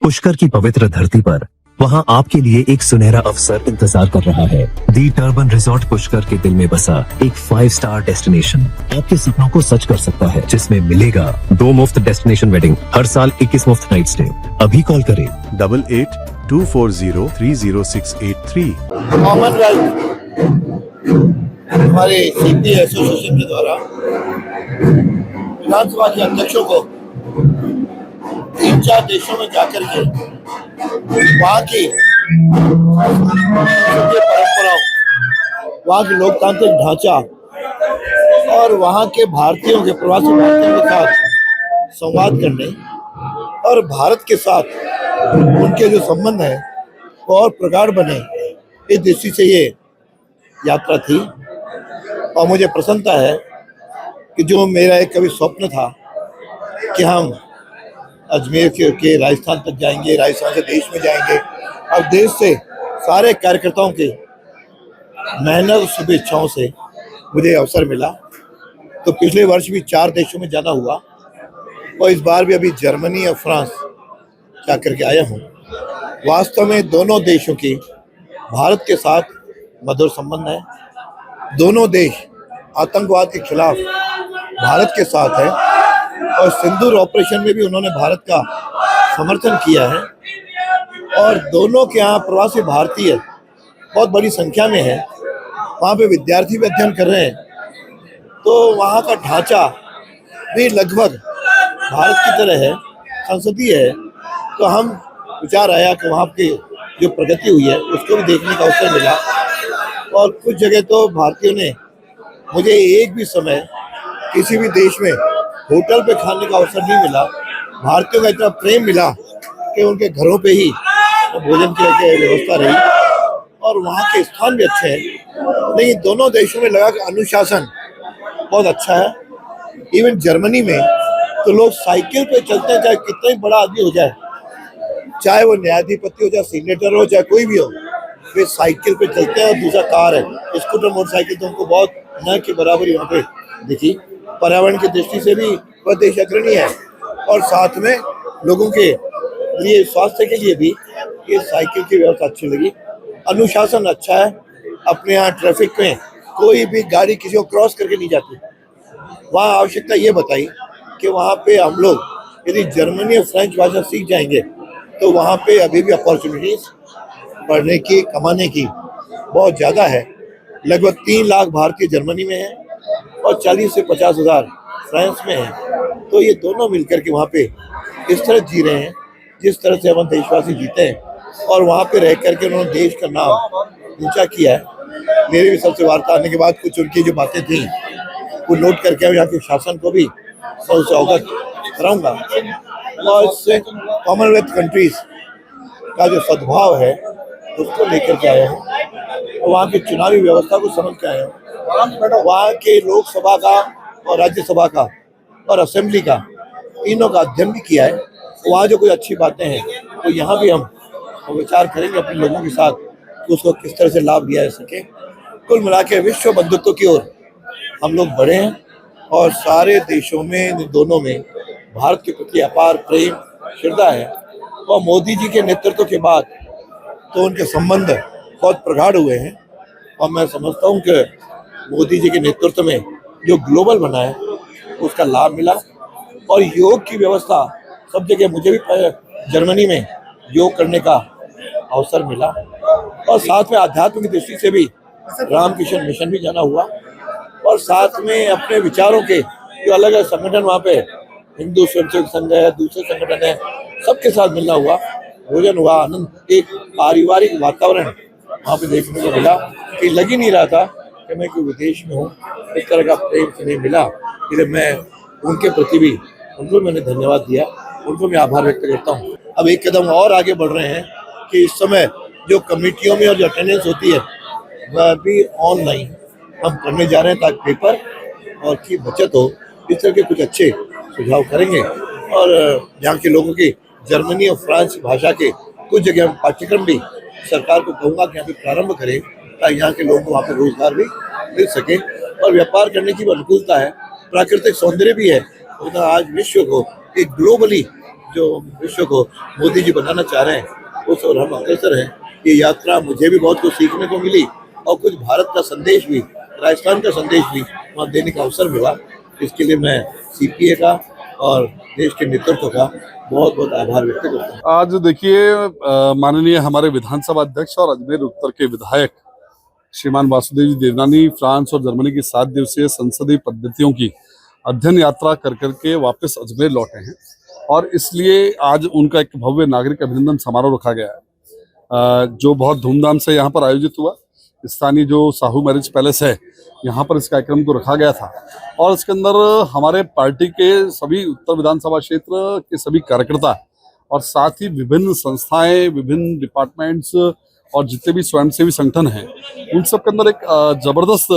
पुष्कर की पवित्र धरती पर वहां आपके लिए एक सुनहरा अवसर इंतजार कर रहा है। दी टर्बन रिजॉर्ट पुष्कर के दिल में बसा एक 5 स्टार डेस्टिनेशन आपके सपनों को सच कर सकता है, जिसमें मिलेगा 2 मुफ्त डेस्टिनेशन वेडिंग, हर साल 21 मुफ्त नाइट स्टे। अभी कॉल करें 8824030683। कॉमनवेल्थ हमारे सीपी एसोसिएशन के द्वारा विधानसभा के अध्यक्षों को 3-4 देशों में जाकर के वहाँ की परंपराओं, वहाँ के लोकतांत्रिक ढांचा और वहाँ के भारतीयों के प्रवासी भारतीयों के साथ संवाद करने और भारत के साथ उनके जो संबंध है वो और प्रगाढ़ बने, इस दृष्टि से ये यात्रा थी। और मुझे प्रसन्नता है कि जो मेरा एक कभी स्वप्न था कि हम अजमेर के राजस्थान तक जाएंगे, राजस्थान से देश में जाएंगे, और देश से सारे कार्यकर्ताओं के मेहनत शुभेच्छाओं से मुझे अवसर मिला। तो पिछले वर्ष भी 4 देशों में जाना हुआ और इस बार भी अभी जर्मनी और फ्रांस जाकर के आया हूँ। वास्तव में दोनों देशों की भारत के साथ मधुर संबंध है। दोनों देश आतंकवाद के खिलाफ भारत के साथ है और सिंदूर ऑपरेशन में भी उन्होंने भारत का समर्थन किया है। और दोनों के यहाँ प्रवासी भारतीय बहुत बड़ी संख्या में है, वहाँ पे विद्यार्थी भी अध्ययन कर रहे हैं। तो वहाँ का ढांचा भी लगभग भारत की तरह है, संसदीय है। तो हम विचार आया कि वहाँ की जो प्रगति हुई है उसको भी देखने का अवसर मिला। और कुछ जगह तो भारतीयों ने मुझे एक भी समय किसी भी देश में होटल पे खाने का अवसर नहीं मिला। भारतीयों का इतना प्रेम मिला कि उनके घरों पे ही भोजन की व्यवस्था रही और वहाँ के स्थान भी अच्छे हैं। लेकिन दोनों देशों में लगा कि अनुशासन बहुत अच्छा है। इवन जर्मनी में तो लोग साइकिल पे चलते हैं, चाहे कितना ही बड़ा आदमी हो जाए, चाहे वो न्यायाधिपति हो, चाहे सीनेटर हो, चाहे कोई भी हो, वे साइकिल पे चलते हैं। और दूसरा कार है, स्कूटर, मोटरसाइकिल तो उनको बहुत न के बराबर यहाँ पे दिखी। पर्यावरण की दृष्टि से भी वह देश अग्रणी है और साथ में लोगों के लिए स्वास्थ्य के लिए भी ये साइकिल की व्यवस्था अच्छी लगी। अनुशासन अच्छा है। अपने यहाँ ट्रैफिक में कोई भी गाड़ी किसी को क्रॉस करके नहीं जाती। वहाँ आवश्यकता ये बताई कि वहाँ पे हम लोग यदि जर्मनी और फ्रेंच भाषा सीख जाएंगे तो वहाँ पे अभी भी अपॉर्चुनिटीज पढ़ने की, कमाने की बहुत ज़्यादा है। लगभग 3 लाख भारतीय जर्मनी में हैं और 40 से 50 हज़ार फ्रांस में हैं। तो ये दोनों मिलकर के वहाँ पे इस तरह जी रहे हैं जिस तरह से हम देशवासी जीते हैं। और वहाँ पे रह करके उन्होंने देश का नाम ऊंचा किया है। मेरी भी सबसे वार्ता आने के बाद कुछ उनकी जो बातें थी वो नोट करके यहाँ के शासन को भी सबसे अवगत कराऊंगा। और इससे कॉमनवेल्थ कंट्रीज का जो सद्भाव है उसको लेकर के आया हूँ और वहाँ की चुनावी व्यवस्था को समझ के आया हूँ। वहाँ के लोकसभा का और राज्यसभा का और असेंबली का तीनों का अध्ययन भी किया है। वहाँ जो कोई अच्छी बातें हैं तो यहाँ भी हम विचार करेंगे अपने लोगों के साथ कि उसको किस तरह से लाभ लिया जा सके। कुल मिला के विश्व बंधुत्व की ओर हम लोग बढ़े हैं और सारे देशों में, दोनों में भारत के प्रति अपार प्रेम, श्रद्धा है। और मोदी जी के नेतृत्व के बाद तो उनके संबंध बहुत प्रगाढ़ हुए हैं और मैं समझता हूँ कि मोदी जी के नेतृत्व में जो ग्लोबल बना है उसका लाभ मिला। और योग की व्यवस्था सब जगह, मुझे भी जर्मनी में योग करने का अवसर मिला। और साथ में आध्यात्म की दृष्टि से भी रामकृष्ण मिशन भी जाना हुआ और साथ में अपने विचारों के जो अलग अलग संगठन वहाँ पे, हिंदू स्वयंसेवक संघ है, दूसरे संगठन है, सबके साथ मिलना हुआ, भोजन हुआ, आनंद, एक पारिवारिक वातावरण वहाँ पे देखने को मिला कि लग ही नहीं रहा था कि मैं कोई विदेश में हूँ। इस तरह का प्रेम से नहीं मिला। इसलिए मैं उनके प्रति भी, उनको मैंने धन्यवाद दिया, उनको मैं आभार व्यक्त करता हूँ। अब एक कदम और आगे बढ़ रहे हैं कि इस समय जो कमेटियों में और जो अटेंडेंस होती है वह भी ऑनलाइन हम करने जा रहे हैं ताकि पेपर और की बचत हो। इस तरह के कुछ अच्छे सुझाव करेंगे। और यहाँ के लोगों की जर्मनी और फ्रांस भाषा के कुछ जगह पाठ्यक्रम भी सरकार को कहूँगा कि यहाँ पे प्रारंभ करें ताकि यहाँ के लोगों को वहाँ पे रोजगार भी मिल सके और व्यापार करने की अनुकूलता है। प्राकृतिक सौंदर्य भी है। तो आज विश्व को एक ग्लोबली जो विश्व को मोदी जी बनाना चाह रहे हैं उस और हम अग्रसर हैं। ये यात्रा मुझे भी बहुत कुछ सीखने को मिली और कुछ भारत का संदेश भी, राजस्थान का संदेश भी वहाँ देने का अवसर मिला। इसके लिए मैं सीपीए का और देश के नेतृत्व का बहुत बहुत आभार व्यक्त करता हूँ। आज देखिए माननीय हमारे विधानसभा अध्यक्ष और अजमेर उत्तर के विधायक श्रीमान वासुदेव जी देवनानी फ्रांस और जर्मनी की 7 दिवसीय संसदीय पद्धतियों की अध्ययन यात्रा कर करके वापस अजमेर लौटे हैं और इसलिए आज उनका एक भव्य नागरिक अभिनंदन समारोह रखा गया है जो बहुत धूमधाम से यहाँ पर आयोजित हुआ। स्थानीय जो साहू मैरिज पैलेस है यहाँ पर इस कार्यक्रम को रखा गया था और इसके अंदर हमारे पार्टी के सभी उत्तर विधानसभा क्षेत्र के सभी कार्यकर्ता और साथ ही विभिन्न संस्थाएं, विभिन्न डिपार्टमेंट्स और जितने भी स्वयंसेवी संगठन हैं उन सब के अंदर एक जबरदस्त,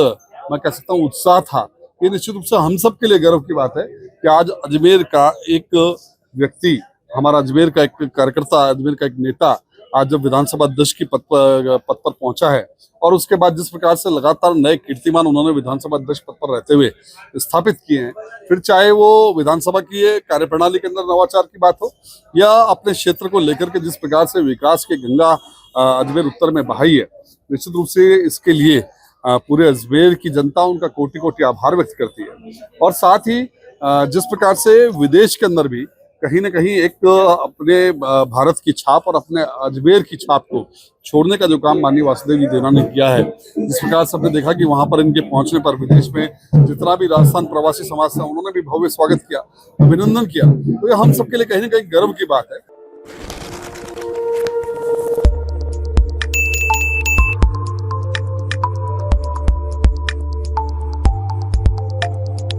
मैं कह सकता हूँ, उत्साह था। ये निश्चित रूप से हम सब के लिए गर्व की बात है कि आज अजमेर का एक व्यक्ति, हमारा अजमेर का एक कार्यकर्ता, अजमेर का एक नेता आज जब विधानसभा अध्यक्ष की पद पर पहुंचा है और उसके बाद जिस प्रकार से लगातार नए कीर्तिमान उन्होंने विधानसभा अध्यक्ष पद पर रहते हुए स्थापित किए हैं, फिर चाहे वो विधानसभा की कार्यप्रणाली के अंदर नवाचार की बात हो या अपने क्षेत्र को लेकर के जिस प्रकार से विकास की गंगा अजमेर उत्तर में बहाई है, निश्चित रूप से इसके लिए पूरे अजमेर की जनता उनका कोटि कोटि आभार व्यक्त करती है। और साथ ही जिस प्रकार से विदेश के अंदर भी कहीं न कहीं एक अपने भारत की छाप और अपने अजमेर की छाप को छोड़ने का जो काम माननीय वासुदेव जी देवनानी ने किया है, जिस प्रकार से हमने देखा कि वहां पर इनके पहुंचने पर विदेश में जितना भी राजस्थान प्रवासी समाज था उन्होंने भी भव्य स्वागत किया, अभिनंदन किया, तो ये हम सबके लिए कहीं न कहीं गर्व की बात है।